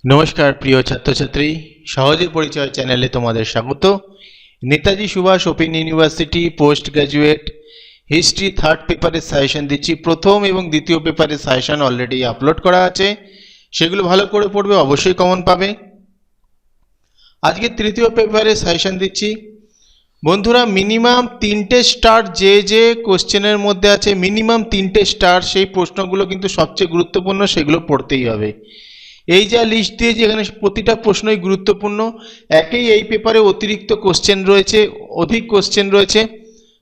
নমস্কার প্রিয় ছাত্রছাত্রী, সহজে পরিচয় চ্যানেলে তোমাদের স্বাগত। Netaji Subhash open university post graduate history third পেপারের সাজেশন দিচ্ছি। প্রথম এবং দ্বিতীয় পেপারের সাজেশন অলরেডি আপলোড করা আছে, সেগুলো ভালো করে পড়বে, অবশ্যই কমন পাবে। আজকে তৃতীয় পেপারের সাজেশন দিচ্ছি। বন্ধুরা, মিনিমাম 3টে স্টার যে কোশ্চেনের মধ্যে আছে, মিনিমাম 3টে স্টার, সেই প্রশ্নগুলো কিন্তু সবচেয়ে গুরুত্বপূর্ণ, সেগুলো পড়তেই হবে। এই যা লিস্ট দিয়েছি এখানে প্রতিটা প্রশ্নই গুরুত্বপূর্ণ। এই পেপারে অতিরিক্ত কোশ্চেন রয়েছে, অধিক কোশ্চেন রয়েছে,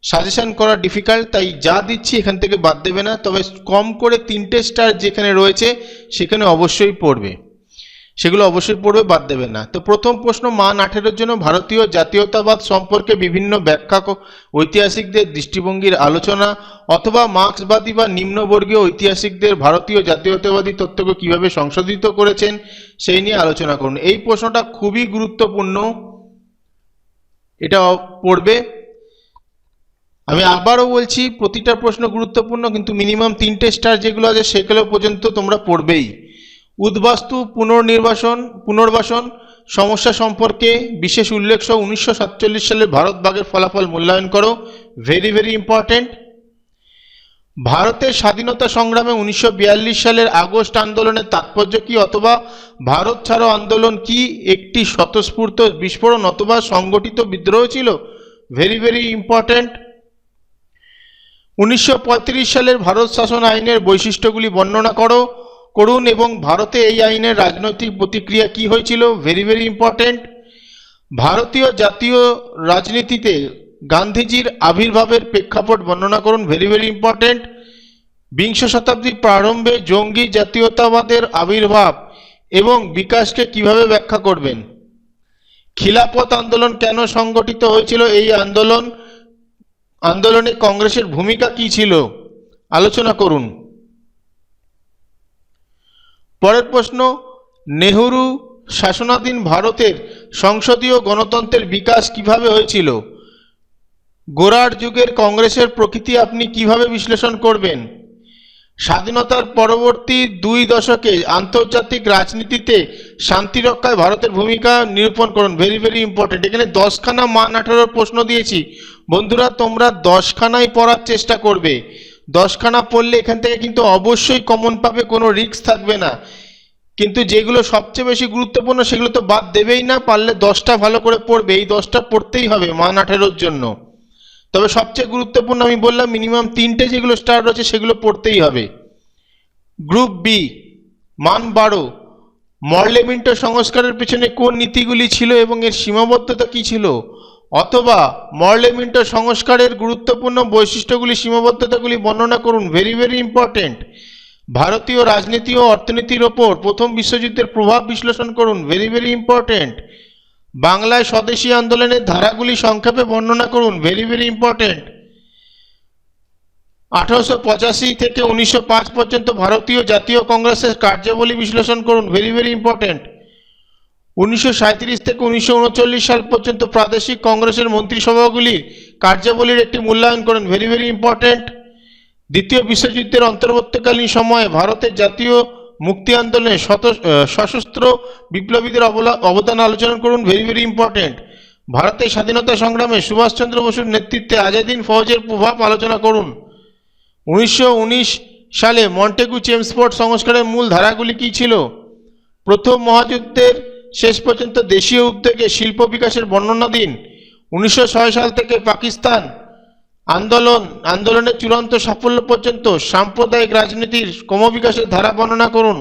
সাজেশন করা ডিফিকাল্ট, তাই যা দিচ্ছি এখান থেকে বাদ দেবে না। তবে কম করে 3টে স্টার যেখানে রয়েছে সেখানে অবশ্যই পড়বে, সেগুলো অবশ্যই পড়বে, বাদ দেবে না। তো প্রথম প্রশ্ন, মান 18-এর জন্য ভারতীয় জাতীয়তাবাদ সম্পর্কে বিভিন্ন ব্যাখ্যা ঐতিহাসিকদের দৃষ্টিভঙ্গির আলোচনা, অথবা মার্ক্সবাদী বা নিম্নবর্গীয় ঐতিহাসিকদের ভারতীয় জাতীয়তাবাদী তত্ত্বকে কিভাবে সংশোধিত করেছেন সেই নিয়ে আলোচনা করুন। এই প্রশ্নটা খুবই গুরুত্বপূর্ণ, এটা পড়বে। আমি আবারও বলছি, প্রতিটা প্রশ্ন গুরুত্বপূর্ণ, কিন্তু মিনিমাম 3টে স্টার যেগুলো আছে সেগুলো পর্যন্ত তোমরা পড়বেই। উদ্বাস্তু পুনর্বাসন সমস্যা সম্পর্কে বিশেষ উল্লেখ সহ 1947 সালের ভারত ভাগের ফলাফল মূল্যায়ন করো। Very very important. ভারতের স্বাধীনতা সংগ্রামে 1942 সালের আগস্ট আন্দোলনের তাৎপর্য কি, অথবা ভারত ছাড়ো আন্দোলন কি একটি স্বতঃস্ফূর্ত বিস্ফোরণ অথবা সংগঠিত বিদ্রোহ ছিল? Very very important. 1935 সালের ভারত শাসন আইনের বৈশিষ্ট্যগুলি বর্ণনা করুন এবং ভারতে এই আইনের রাজনৈতিক প্রতিক্রিয়া কি হয়েছিল? Very very important. ভারতীয় জাতীয় রাজনীতিতে গান্ধীজির আবির্ভাবের প্রেক্ষাপট বর্ণনা করুন। Very very important. বিংশ শতাব্দীর প্রারম্ভে জঙ্গি জাতীয়তাবাদের আবির্ভাব এবং বিকাশকে কিভাবে ব্যাখ্যা করবেন? খিলাফত আন্দোলন কেন সংগঠিত হয়েছিল? এই আন্দোলনে কংগ্রেসের ভূমিকা কি ছিল? আলোচনা করুন। পরের প্রশ্ন, নেহরু শাসনাধীন ভারতের সংসদীয় গণতন্ত্রের বিকাশ কিভাবে হয়েছিল? গোরার যুগের কংগ্রেসের প্রকৃতি আপনি কিভাবে বিশ্লেষণ করবেন? স্বাধীনতার পরবর্তী 2 দশকে আন্তর্জাতিক রাজনীতিতে শান্তি রক্ষায় ভারতের ভূমিকা নিরূপণ করুন। Very very important. এখানে 10খানা মান 18 প্রশ্ন দিয়েছি। বন্ধুরা, তোমরা 10খানাই পড়ার চেষ্টা করবে। 10খানা পড়লে এখান থেকে কিন্তু অবশ্যই কমন পাবে, কোনো রিস্ক থাকবে না। কিন্তু যেগুলো সবচেয়ে বেশি গুরুত্বপূর্ণ সেগুলো তো বাদ দেবেই না, পারলে 10টা ভালো করে পড়বে। এই 10টা পড়তেই হবে মান 18-র জন্য। তবে সবচেয়ে গুরুত্বপূর্ণ আমি বললাম, মিনিমাম 3টে যেগুলো স্টার রয়েছে সেগুলো পড়তেই হবে। গ্রুপ বি, মান 12, মরলেমিন্টো সংস্কারের পেছনে কোন নীতিগুলি ছিল এবং এর সীমাবদ্ধতা কি ছিল? অথবা মরলেমিন্টো সংস্কারের গুরুত্বপূর্ণ বৈশিষ্ট্যগুলি, সীমাবদ্ধতাগুলি বর্ণনা করুন। Very very important. ভারতীয় রাজনীতি ও অর্থনীতির ওপর প্রথম বিশ্বযুদ্ধের প্রভাব বিশ্লেষণ করুন। Very very important. বাংলায় স্বদেশী আন্দোলনের ধারাগুলি সংক্ষেপে বর্ণনা করুন। Very very important. 1885 থেকে 1905 পর্যন্ত ভারতীয় জাতীয় কংগ্রেসের কার্যাবলী বিশ্লেষণ করুন। Very very important. 1937 থেকে 1939 সাল পর্যন্ত প্রাদেশিক কংগ্রেসের মন্ত্রিসভাগুলির কার্যাবলীর একটি মূল্যায়ন করুন। Very very important. দ্বিতীয় বিশ্বযুদ্ধের অন্তর্বর্তীকালীন সময়ে ভারতের জাতীয় মুক্তি আন্দোলনে সশস্ত্র বিপ্লবীদের অবদান আলোচনা করুন। Very very important. ভারতের স্বাধীনতা সংগ্রামে সুভাষচন্দ্র বসুর নেতৃত্বে আজাদ হিন্দ ফৌজের প্রভাব আলোচনা করুন। 1919 সালে মন্টেগু চেমসফোর্ড সংস্কারের মূল ধারাগুলি কী ছিল? প্রথম মহাযুদ্ধের শেষ পর্যন্ত দেশীয় উদ্যোগে শিল্প বিকাশের বর্ণনা দিন। 1906 সাল থেকে পাকিস্তান আন্দোলনের চূড়ান্ত সাফল্য পর্যন্ত সাম্প্রদায়িক রাজনীতির ক্রমবিকাশের ধারা বর্ণনা করুন।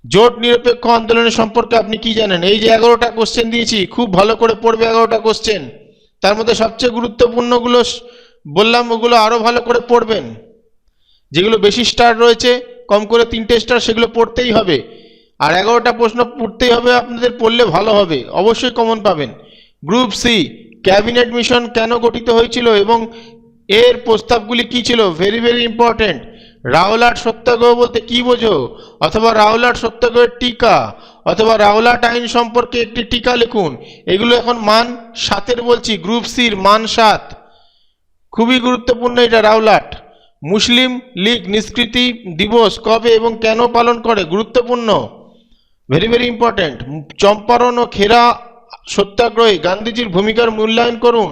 জোট নিরপেক্ষ আন্দোলনের সম্পর্কে আপনি কি জানেন? এই যে 11টা কোশ্চেন দিয়েছি, খুব ভালো করে পড়বে 11টা কোশ্চেন। তার মধ্যে সবচেয়ে গুরুত্বপূর্ণগুলো বললাম, ওগুলো আরও ভালো করে পড়বেন। যেগুলো বেশি স্টার রয়েছে, কম করে 3টে স্টার, সেগুলো পড়তেই হবে। আর 11টা প্রশ্ন পড়তেই হবে, আপনাদের পড়লে ভালো হবে, অবশ্যই কমন পাবেন। গ্রুপ সি, ক্যাবিনেট মিশন কেন গঠিত হয়েছিল এবং এর প্রস্তাবগুলি কি ছিল? Very very important. রাওলাট সত্যাগ্রহ বলতে কি বোঝো? অথবা রাওলাট সত্যাগ্রহের টিকা, অথবা রাওলাট আইন সম্পর্কে একটি টিকা লিখুন। এগুলো এখন মান 7-এর বলছি, গ্রুপ সির মান 7। খুবই গুরুত্বপূর্ণ এটা রাওলাট। মুসলিম লীগ নিষ্কৃতি দিবস কবে এবং কেন পালন করে? গুরুত্বপূর্ণ। Very very important. চম্পারণ ও খেরা সত্যাগ্রহে গান্ধীজির ভূমিকার মূল্যায়ন করুন,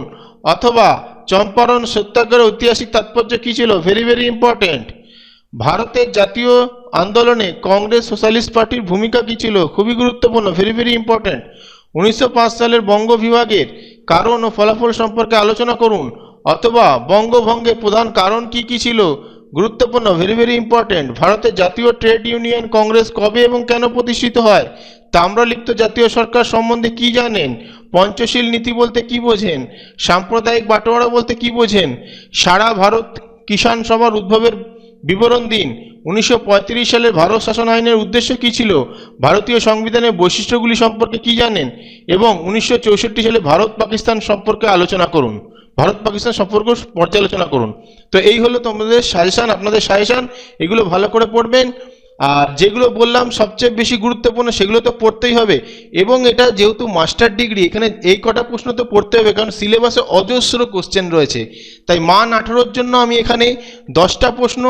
অথবা চম্পারণ সত্যাগ্রহের ঐতিহাসিক তাৎপর্য কী ছিল? Very very important. ভারতের জাতীয় আন্দোলনে কংগ্রেস সোশ্যালিস্ট পার্টির ভূমিকা কী ছিল? খুবই গুরুত্বপূর্ণ, ভেরি ভেরি ইম্পর্টেন্ট। 1905 সালের বঙ্গ বিভাগের কারণ ও ফলাফল সম্পর্কে আলোচনা করুন, অথবা বঙ্গভঙ্গের প্রধান কারণ কি কি ছিল? গুরুত্বপূর্ণ, ভেরি ভেরি ইম্পর্টেন্ট। ভারতের জাতীয় ট্রেড ইউনিয়ন কংগ্রেস কবে এবং কেন প্রতিষ্ঠিত হয়? তাম্রলিপ্ত জাতীয় সরকার সম্বন্ধে কি জানেন? পঞ্চশীল নীতি বলতে কি বোঝেন? সাম্প্রদায়িক বাটোয়ারা বলতে কি বোঝেন? সারা ভারত কিষাণ সভার উদ্ভবের বিবরণ দিন। 1935 সালের ভারত শাসন আইনের উদ্দেশ্য কী ছিল? ভারতীয় সংবিধানের বৈশিষ্ট্যগুলি সম্পর্কে কি জানেন? এবং 1964 সালে ভারত পাকিস্তান সম্পর্কে আলোচনা করুন, ভারত পাকিস্তান সম্পর্ক পর্যালোচনা করুন। তো এই হলো তোমাদের সাজেশন, আপনাদের সাজেশন, এগুলো ভালো করে পড়বেন। আর যেগুলো বললাম সবচেয়ে বেশি গুরুত্বপূর্ণ সেগুলো তো পড়তেই হবে, এবং এটা যেহেতু মাস্টার ডিগ্রি, এখানে এই কটা প্রশ্ন তো পড়তে হবে, কারণ সিলেবাসে অজস্র কোশ্চেন রয়েছে। তাই মান 18-র জন্য আমি এখানে 10টা প্রশ্ন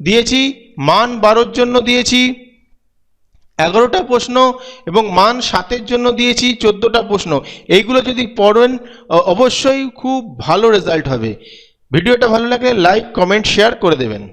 দিয়েছি, মান 12-র জন্য দিয়েছি 11টা প্রশ্ন, এবং মান 7-এর জন্য দিয়েছি 14টা প্রশ্ন। এইগুলো যদি পড়েন অবশ্যই খুব ভালো রেজাল্ট হবে। ভিডিওটা ভালো লাগলে লাইক, কমেন্ট, শেয়ার করে দেবেন।